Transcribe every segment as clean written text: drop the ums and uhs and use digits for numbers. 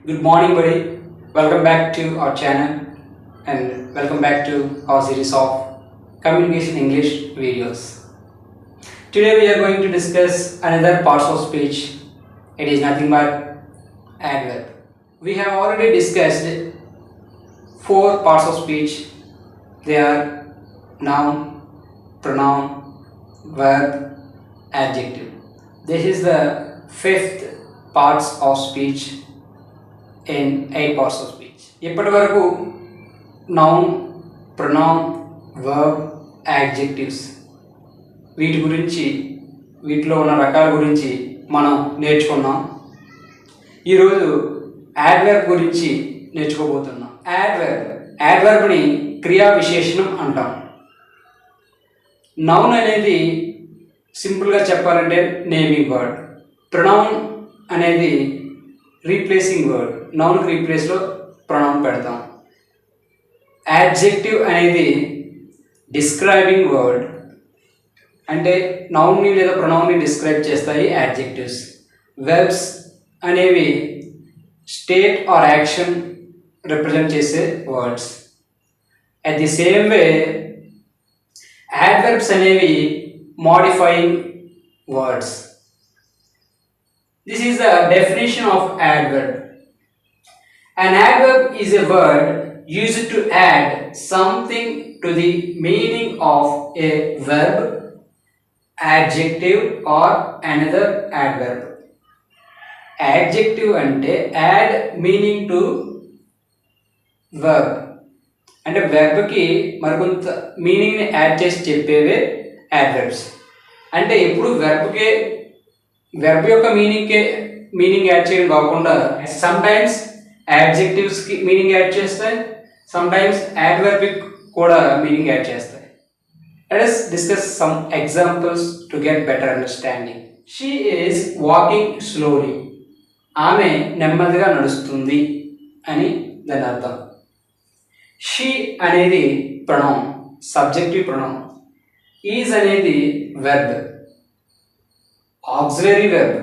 Good morning, buddy. Welcome back to our channel and welcome back to our series of communication English videos. Today we are going to discuss another parts of speech. It is nothing but adverb. We have already discussed four parts of speech. They are noun, pronoun, verb, adjective. This is the fifth parts of speech in 8 parts of speech. ఇప్పటి వరకు noun, pronoun, verb, adjectives వీటిలో ఉన్న రకాల గురించి మనం నేర్చుకున్నాం. ఈరోజు adverb గురించి నేర్చుకోబోతున్నాం. యాడ్వర్బ్ని క్రియా విశేషణం అంటాం. నౌన్ అనేది సింపుల్గా చెప్పాలంటే నేమింగ్ వర్డ్. ప్రొనౌన్ అనేది రీప్లేసింగ్ వర్డ్. నౌన్కి రీప్లేస్లో ప్రొనౌన్ పెడతాం. యాడ్జెక్టివ్ అనేది డిస్క్రైబింగ్ వర్డ్, అంటే నౌన్ని లేదా ప్రొనౌన్ని డిస్క్రైబ్ చేస్తాయి యాడ్జెక్టివ్స్. వెర్బ్స్ అనేవి స్టేట్ ఆర్ యాక్షన్ రిప్రజెంట్ చేసే words. At the same way adverbs అనేవి modifying words. This is the definition of adverb. An adverb is a word used to add something to the meaning of a verb, adjective or another adverb. Adjective అంటే add meaning to verb. అంటే వెర్బ్కి మరికొంత మీనింగ్ని add చేసి చెప్పేవే adverbs. అంటే ఎప్పుడు verb యొక్క meaning add చేయడం కాకుండా some times యాడ్జెక్టివ్స్కి meaning add చేస్తాయి, సమ్ టైమ్స్ యాడ్వర్బ్కి కూడా మీనింగ్ యాడ్ చేస్తాయి. Let us discuss some examples to get better understanding. She is walking slowly. ఆమె నెమ్మదిగా నడుస్తుంది అని దాని అర్థం. షీ అనేది ప్రొనౌన్, సబ్జెక్టివ్ ప్రొనౌన్. ఈజ్ అనేది verb, auxiliary verb,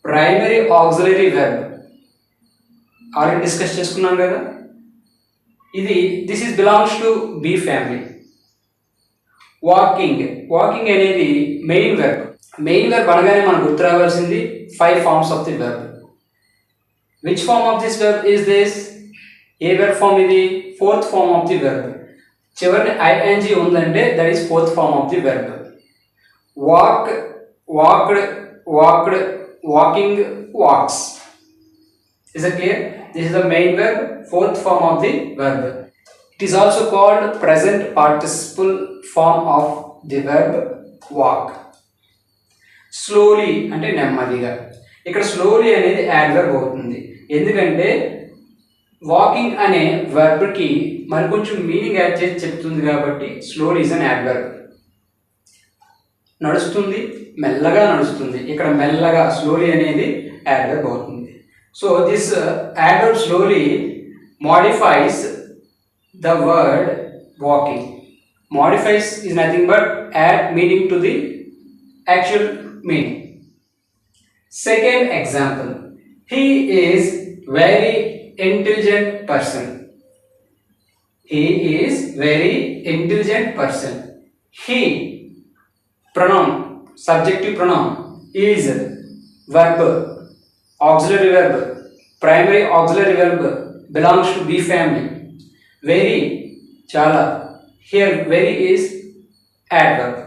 primary auxiliary verb. Already discuss చేసుకున్నాం కదా. This is belongs to be family. Walking అనేది మెయిన్ వెర్బ్. మెయిన్ వెర్బ్ అనగానే మనకు గుర్తు రావాల్సింది 5 forms of the verb. Which form of this verb is this? ఏ verb form ఇది? 4th form of the verb. చివరిని ఐఎన్జీ ఉందంటే that is 4th form of the verb. walked, walking, walks. Is it clear? This is the main verb, 4th form of the verb. It is also called present participle form of the verb walk. Slowly అంటే నెమ్మదిగా. ఇక్కడ slowly అనేది adverb అవుతుంది. ఎందుకంటే walking అనే వర్బ్కి మరికొంచెం meaning add చేసి చెప్తుంది కాబట్టి slowly is an adverb. నడుస్తుంది, మెల్లగా నడుస్తుంది. ఇక్కడ మెల్లగా స్లోలీ అనేది యాడ్వర్బ్ అవుతుంది. So this adverb slowly modifies the word walking. Modifies is nothing but add meaning to the actual meaning. Second example, he is very intelligent person. He is very intelligent person. He pronoun, subjective pronoun, is verb, auxiliary verb, primary auxiliary verb, belongs to be family. Very, chala. Here very is adverb.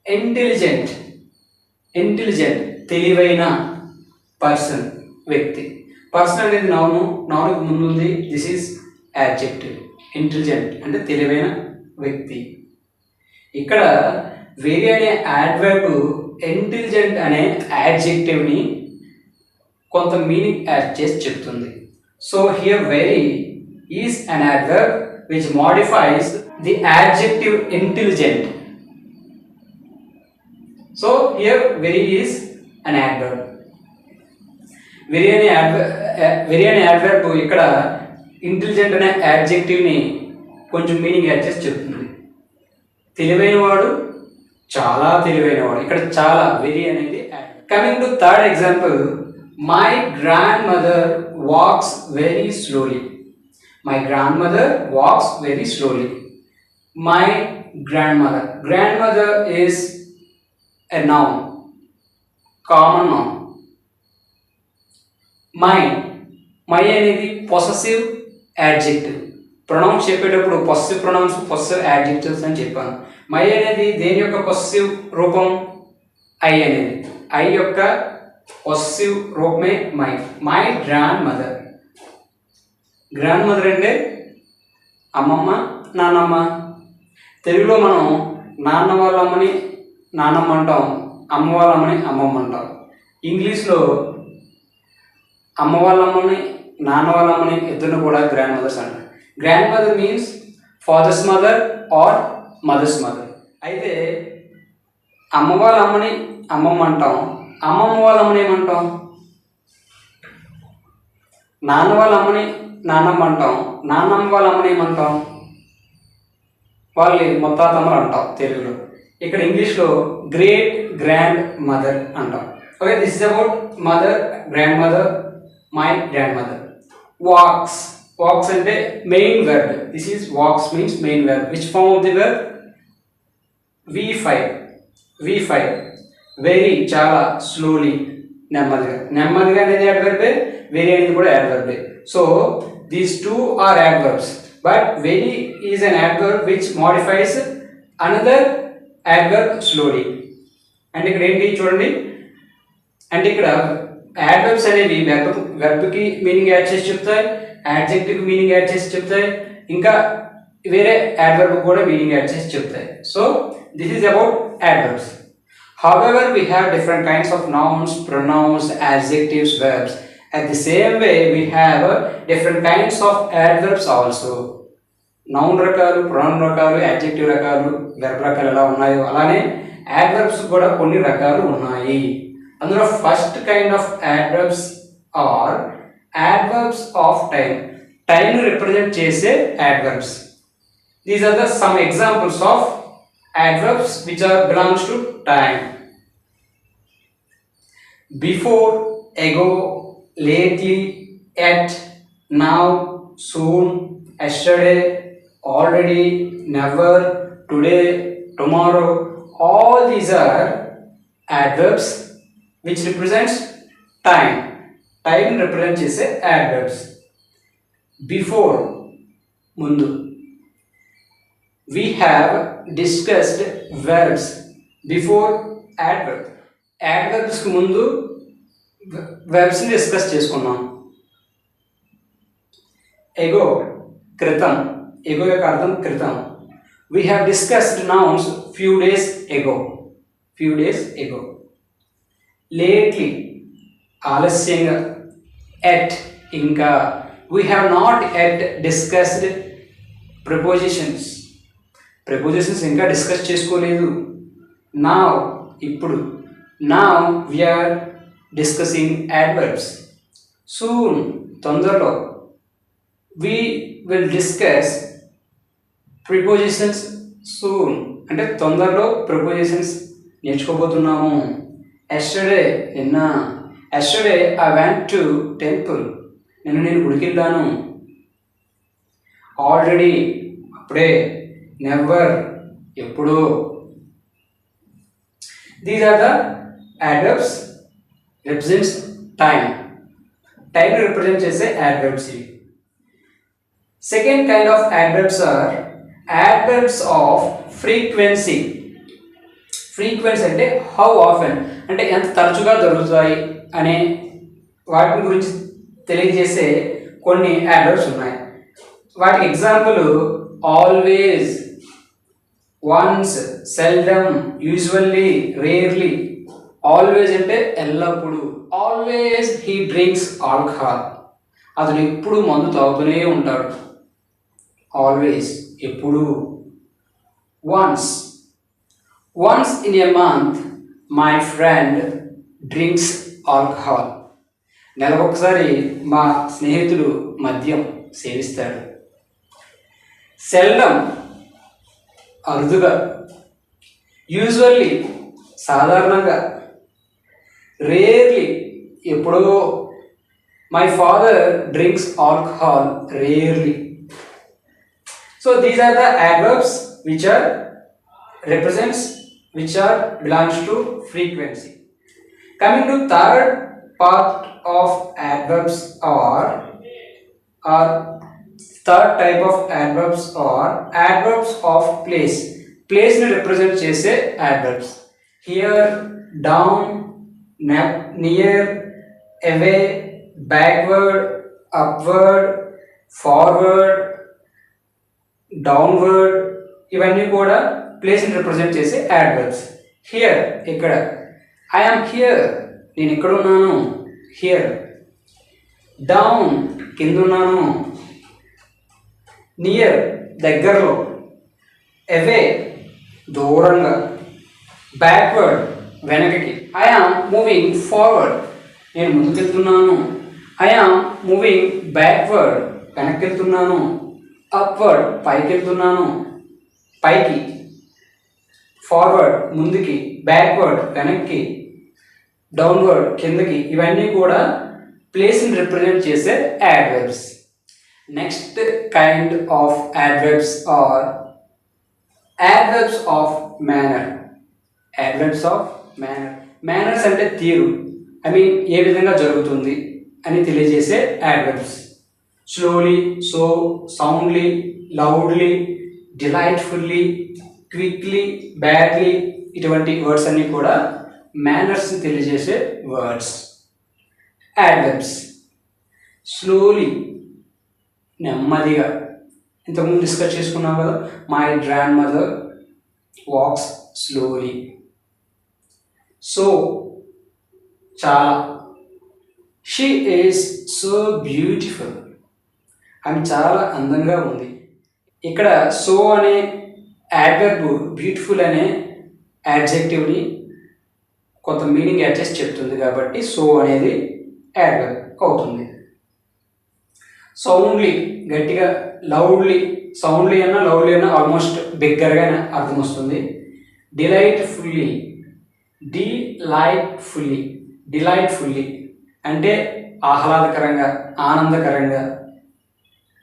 Intelligent, తెలివైన person, వ్యక్తి. Person అనేది నౌన్కి ముందు ఉంది. This is adjective. Intelligent అంటే తెలివైన వ్యక్తి. ఇక్కడ very అనే యాడ్వర్బ్ ఇంటెలిజెంట్ అనే యాడ్జెక్టివ్ని కొంత మీనింగ్ యాడ్ చేసి చెప్తుంది. So here very is an adverb which modifies the adjective intelligent. So here very is an adverb. Very అనే యాడ్వర్బ్ ఇక్కడ ఇంటెలిజెంట్ అనే యాడ్జెక్టివ్ని కొంచెం మీనింగ్ యాడ్ చేసి చెప్తుంది. తెలివైనవాడు, చాలా తెలివైనవాడు. ఇక్కడ చాలా, వెరీ అనేది. Coming to third example, My grandmother walks very slowly. My grandmother walks very slowly. My grandmother. Grandmother is a noun, common noun. My అనేది పొసెసివ్ యాడ్జెక్టివ్. ప్రొనౌన్స్ చెప్పేటప్పుడు పొసెసివ్ ప్రొనౌన్స్ పొసెసివ్ యాడ్జెక్టివ్స్ అని చెప్పాను. My అనేది దేని యొక్క possessive రూపం? I అనేది. I యొక్క పొసెసివ్ రూపమే my. My grand mother. Grand mother అంటే అమ్మమ్మ, నాన్నమ్మ. తెలుగులో మనం నాన్న వాళ్ళ అమ్మని నాన్నమ్మ అంటాం, అమ్మ వాళ్ళ అమ్మని అమ్మమ్మ అంటాం. ఇంగ్లీష్లో అమ్మ వాళ్ళ అమ్మని నాన్న వాళ్ళ అమ్మని ఇద్దరిని కూడా గ్రాండ్ మదర్స్ అంటారు. Grandmother means father's mother or mother's mother. అయితే అమ్మ వాళ్ళ అమ్మని అమ్మమ్మ అంటాం, అమ్మమ్మ వాళ్ళ అమ్మని ఏమంటాం? నాన్న వాళ్ళ అమ్మని నాన్నమ్మ అంటాం, నాన్నమ్మ వాళ్ళ అమ్మని ఏమంటాం? వాళ్ళని ముత్తాతమ్మలు అంటాం తెలుగులో. ఇక్కడ ఇంగ్లీష్లో గ్రేట్ గ్రాండ్ మదర్ అంటాం. Okay, this is about mother, grand mother, my grand mother. Walks. Walks అంటే main verb. This is walks means main verb. Which form of the verb? V5. V5. Very చాలా, slowly నెమ్మదిగా. నెమ్మదిగా అనేది యాడ్వర్బే, very అనేది కూడా యాడ్వర్బే. So these two are adverbs. But very is an adverb which modifies another adverb slowly. అంటే ఇక్కడ ఏంటి చూడండి, అంటే ఇక్కడ యాడ్వర్బ్స్ అనేవి వెర్బ్కి మీనింగ్ యాడ్ చేసి చెప్తాయి, యాడ్జెక్టివ్ మీనింగ్ యాడ్ చేసి చెప్తాయి, ఇంకా వేరే యాడ్వర్బ్ కూడా మీనింగ్ యాడ్ చేసి చెప్తాయి. So this is about adverbs. However, we have different kinds of nouns, pronouns, adjectives, verbs. At the same way, we have different kinds of adverbs also. Noun రకాలు, pronoun రకాలు, adjective రకాలు, verb రకాలు ఎలా ఉన్నాయో అలానే adverbs కూడా కొన్ని రకాలు ఉన్నాయి. అందులో first kind of adverbs are adverbs of time. టైంను రిప్రజెంట్ చేసే adverbs. These are the some examples of adverbs which are belongs to time. Before, ago, lately, at, now, soon, yesterday, already, never, today, tomorrow. All these are adverbs which represents time. Time represents is adverbs. Before, mundu. We have discussed verbs before adverb. Adverbs కు ముందు verbs ని discuss చేసుకున్నాం. ఎగో క్రితం. ఎగో యొక్క అర్థం క్రితం. We have discussed nouns few days ago. Few days ago. Lately ఆలస్యంగా. At ఇంకా. We have not yet discussed prepositions. Prepositions ఇంకా డిస్కస్ చేసుకోలేదు. నౌ ఇప్పుడు. Now we are discussing adverbs. Soon తొందరలో. We will discuss prepositions soon అంటే తొందరలో prepositions నేర్చుకోబోతున్నాము. Yesterday నిన్న. Yesterday I went to temple. నేను గుడికి వెళ్ళాను. ఆల్రెడీ అప్పుడే. నెవర్ ఎప్పుడు. These are the adverbs represents time. Time represent చేసే యాడ్వర్బ్స్ ఇవి. Second kind of adverbs are adverbs of frequency. Frequency అంటే హౌ ఆఫెన్ అంటే ఎంత తరచుగా జరుగుతాయి అనే వాటి గురించి తెలియజేసే కొన్ని యాడ్వర్బ్స్ ఉన్నాయి. వాటికి example always, once, seldom, usually, rarely. Always అంటే ఎల్లప్పుడు. Always he drinks alcohol. అతను ఎప్పుడు మందు తాగుతూనే ఉంటాడు. Always ఎప్పుడు. Once. Once in a month my friend drinks alcohol. నెలకొకసారి మా స్నేహితుడు మద్యం సేవిస్తాడు. Seldom అరుదుగా. యూజువల్లీ సాధారణంగా. రేర్లీ ఎప్పుడో. My father drinks alcohol rarely. So these are the adverbs which belongs to frequency. Coming to third part of adverbs or third type of adverbs are adverbs of place. Place ni represent chese adverbs. Here, down, near, away, backward, upward, forward, downward, ఇవన్నీ కూడా ప్లేస్ని represent చేసే adverbs. Here ఇక్కడ, I am here నేను ఇక్కడ ఉన్నాను, here. Down కింద ఉన్నాను, నియర్ దగ్గరలో, అవే దూరంగా, బ్యాక్వర్డ్ వెనకకి, ఐ యామ్ మూవింగ్ ఫార్వర్డ్ నేను ముందుకెళ్తున్నాను, ఐ యామ్ మూవింగ్ బ్యాక్వర్డ్ వెనక్కి వెళ్తున్నాను, అప్వర్డ్ పైకి వెళ్తున్నాను పైకి, ఫార్వర్డ్ ముందుకి, బ్యాక్వర్డ్ వెనక్కి, డౌన్వర్డ్ కిందకి, ఇవన్నీ కూడా ప్లేస్ని రిప్రజెంట్ చేసే adverbs. Next kind of adverbs are adverbs of manner. Adverbs of manner, manners అంటే తీరు, ఐ మీన్ ఏ విధంగా జరుగుతుంది అని తెలియజేసే adverbs. Slowly, so, soundly, loudly, delightfully, quickly, badly, ఇటువంటి వర్డ్స్ అన్నీ కూడా మేనర్స్ని తెలియజేసే వర్డ్స్. యాడ్వర్బ్స్. స్లోలీ నెమ్మదిగా, ఇంతకుముందు డిస్కస్ చేసుకున్నాం కదా, my grand mother walks slowly. So చాలా, షీ ఈజ్ సో బ్యూటిఫుల్ ఆమె చాలా అందంగా ఉంది. ఇక్కడ సో అనే యాడ్వర్బ్ బ్యూటిఫుల్ అనే యాడ్జెక్టివ్ని కొంత మీనింగ్ యాడ్ చేసి చెప్తుంది కాబట్టి సో అనేది యాడ్వర్బ్ అవుతుంది. సౌండ్లీ గట్టిగా, లౌడ్లీ, సౌండ్లీ అన్నా లౌడ్లీ అన్నా ఆల్మోస్ట్ బిగ్గర్గా అర్థం వస్తుంది. డిలైట్ఫుల్లీ, డిలైట్ఫుల్లీ అంటే ఆహ్లాదకరంగా, ఆనందకరంగా.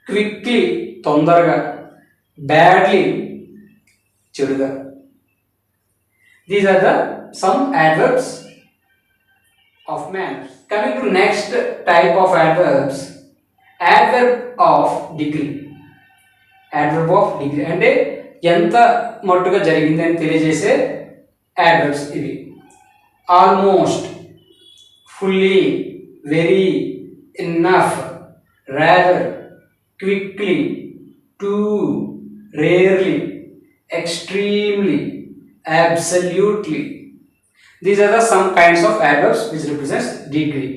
క్విక్లీ తొందరగా, బ్యాడ్లీ చెడుగా. These are the some adverbs of manners. Coming to next type of adverbs, adverb of degree. Adverb of degree అంటే ఎంత మట్టుగా జరిగింది అని తెలియజేసే యాడ్వర్బ్స్ ఇవి. Almost, fully, very, enough, rather, quickly, too, rarely, extremely, absolutely. These are the some kinds of adverbs which represents degree.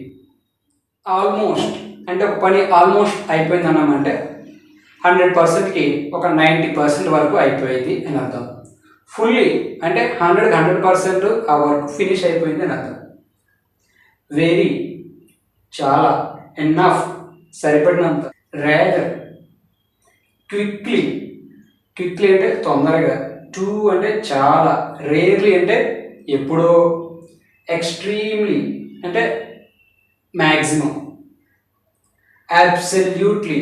Almost అంటే ఒక పని almost అయిపోయింది అన్నామంటే 100%కి ఒక 90% వరకు అయిపోయింది అని అర్థం. ఫుల్లీ అంటే 100% ఆ వర్క్ ఫినిష్ అయిపోయింది అని అర్థం. వెరీ చాలా, ఎనఫ్ సరిపడినంత, రేదర్ క్విక్లీ అంటే తొందరగా, టూ అంటే చాలా, రేర్లీ అంటే ఎప్పుడో, ఎక్స్ట్రీమ్లీ అంటే మ్యాక్సిమం, అబ్సల్యూట్లీ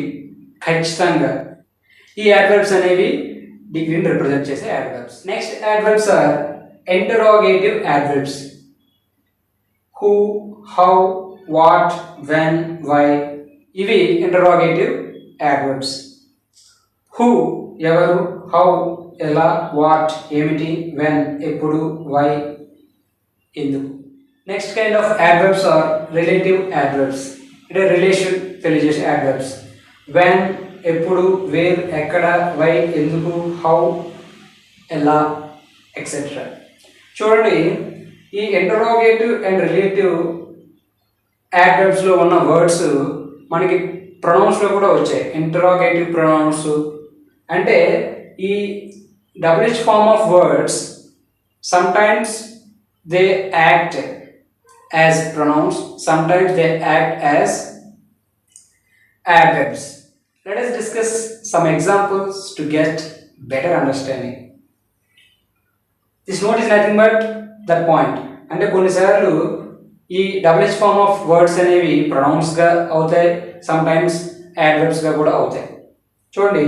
ఖచ్చితంగా. ఈ యాడ్వర్బ్స్ అనేవి డిగ్రీని రిప్రజెంట్ చేసే adverbs. Next adverbs are interrogative adverbs. Who, how, what, when, why, ఇవి ఇంటరాగేటివ్ యాడ్వర్బ్స్. హూ ఎవరు, హౌ ఎలా, వాట్ ఏమిటి, వెన్ ఎప్పుడు, వై ఎందుకు. Next kind of adverbs are relative adverbs అంటే రిలేషన్ తెలియజేసే యాడ్వర్బ్స్. వెన్ ఎప్పుడు, వేర్ ఎక్కడ, వై ఎందుకు, హౌ ఎలా ఎక్సెట్రా. చూడండి, ఈ ఇంటరాగేటివ్ అండ్ రిలేటివ్ యాడ్వర్బ్స్లో ఉన్న వర్డ్స్ మనకి ప్రొనౌన్స్లో కూడా వచ్చాయి. ఇంటరాగేటివ్ ప్రొనౌన్స్ అంటే ఈ WH form of words sometimes they act as pronouns, sometimes they act as adverbs. Let us discuss some examples to get better understanding. This note is nothing but that point. అంటే కొన్నిసార్లు ఈ double H form of words అనేవి ప్రొనౌన్స్గా అవుతాయి, sometimes యాడ్వర్బ్స్గా కూడా అవుతాయి. చూడండి,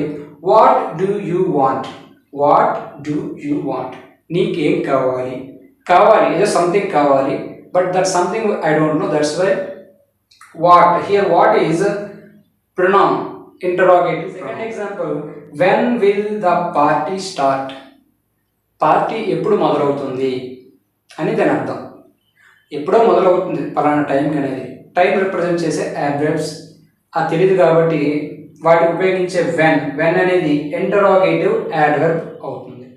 what do you want, what do you want, నీకేం కావాలి, కావాలి ఏదో సంథింగ్ కావాలి, but that something I don't know, that's why what. Here what is pronoun interrogative. Second example, when will the party start, party ఎప్పుడు మొదలవుతుంది అని దాని అర్థం. ఎప్పుడో మొదలవుతుంది పలానా టైంకి అనేది టైం రిప్రజెంట్ చేసే యాడ్వర్బ్స్. అది తెలియదు కాబట్టి వాటికి ఉపయోగించే వెన్ అనేది ఇంటరాగేటివ్ యాడ్వర్బ్ అవుతుంది.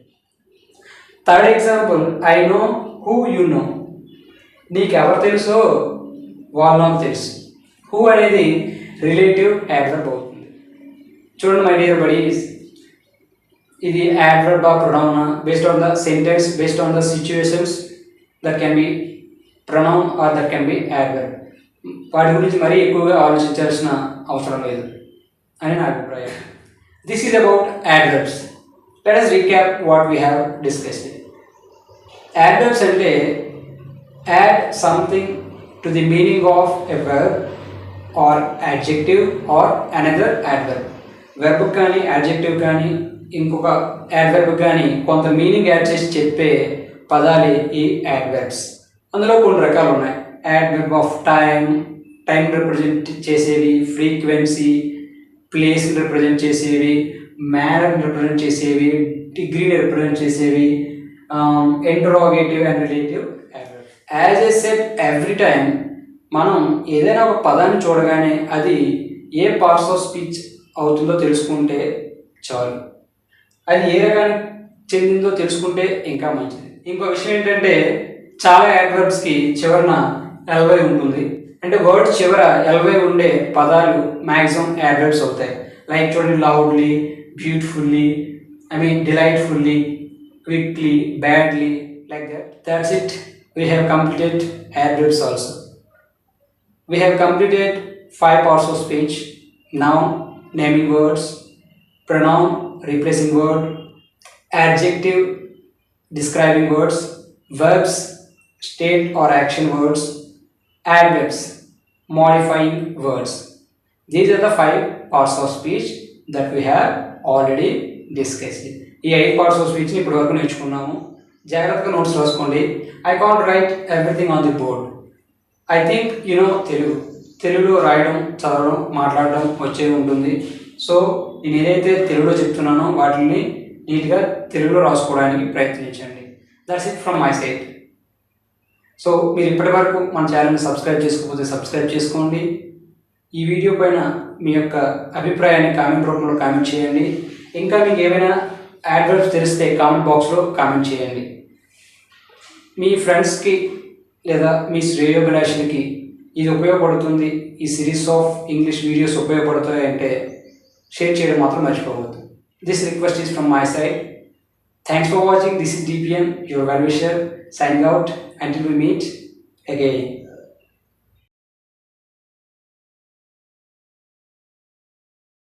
Third example, I know who you know, నీకు ఎవరు తెలుసో వాళ్ళు నాకు తెలుసు. హూ అనేది రిలేటివ్ యాడ్వర్బ్ అవుతుంది. చూడండి మై డియర్ బడీస్, ఇది యాడ్వర్బ్ ఆ ప్రొనౌనా based on the sentence, based on the situations, that can be pronoun or that can be adverb. వాటి గురించి మరీ ఎక్కువగా ఆలోచించాల్సిన అవసరం లేదు అని నా అభిప్రాయం. This is about adverbs. Let us recap what we have discussed. Adverbs అంటే add something to the meaning of a verb or adjective or another adverb. Verb కానీ యాడ్జెక్టివ్ కానీ ఇంకొక యాడ్వర్బ్ కానీ కొంత మీనింగ్ యాడ్ చేసి చెప్పే పదాలే ఈ యాడ్వర్బ్స్. అందులో కొన్ని రకాలు ఉన్నాయి. Adverb of time, time represent చేసేవి, ఫ్రీక్వెన్సీ, ప్లేస్ రిప్రజెంట్ చేసేవి, మ్యానర్ రిప్రజెంట్ చేసేవి, డిగ్రీని రిప్రజెంట్ చేసేవి, interrogative and relative adverb. As a set every time మనం ఏదైనా ఒక పదాన్ని చూడగానే అది ఏ పార్ట్స్ ఆఫ్ స్పీచ్ అవుతుందో తెలుసుకుంటే చాలు. అది ఏ రకానికి చెందిందో తెలుసుకుంటే ఇంకా మంచిది. ఇంకో విషయం ఏంటంటే చాలా యాడ్వర్బ్స్కి చివరన ఎల్వై ఉంటుంది. అంటే వర్డ్ చివర ఎల్వై ఉండే పదాలు మ్యాక్సిమం యాడ్వర్బ్స్ అవుతాయి. లైక్ చూడండి, loudly, beautifully, delightfully, quickly, badly, like that. That's it. We have completed adverbs also. We have completed 5 parts of speech: noun, naming words; pronoun, replacing word; adjective, describing words; verbs, state or action words; adverbs, modifying words. These are the 5 parts of speech that we have already discussed. ఈ 8 parts of speech ని ఇప్పటివరకు నేర్చుకున్నాము. జాగ్రత్తగా notes రాసుకోండి. I can't write everything on the board. I think తెలుగులో రాయడం, చదవడం, మాట్లాడడం వచ్చే ఉంటుంది. సో నేను ఏదైతే తెలుగులో చెప్తున్నానో వాటిని నీట్గా తెలుగులో రాసుకోవడానికి ప్రయత్నించండి. That's it from my side. So మీరు ఇప్పటి వరకు మన ఛానల్ని సబ్స్క్రైబ్ చేసుకోకపోతే సబ్స్క్రైబ్ చేసుకోండి. ఈ వీడియో పైన మీ యొక్క అభిప్రాయాన్ని కామెంట్ రూపంలో కామెంట్ చేయండి. ఇంకా మీకు ఏమైనా యాడ్వర్బ్స్ తెలిస్తే కామెంట్ బాక్స్లో కామెంట్ చేయండి. మీ ఫ్రెండ్స్కి లేదా మీ శ్రేయోభిలాషులకి ఇది ఉపయోగపడుతుంది, ఈ సిరీస్ ఆఫ్ ఇంగ్లీష్ వీడియోస్ ఉపయోగపడతాయి అంటే షేర్ చేయడం మాత్రం మర్చిపోవద్దు. This request is from my side. Thanks for watching. This is DPM, your well wisher, signing out until we meet again.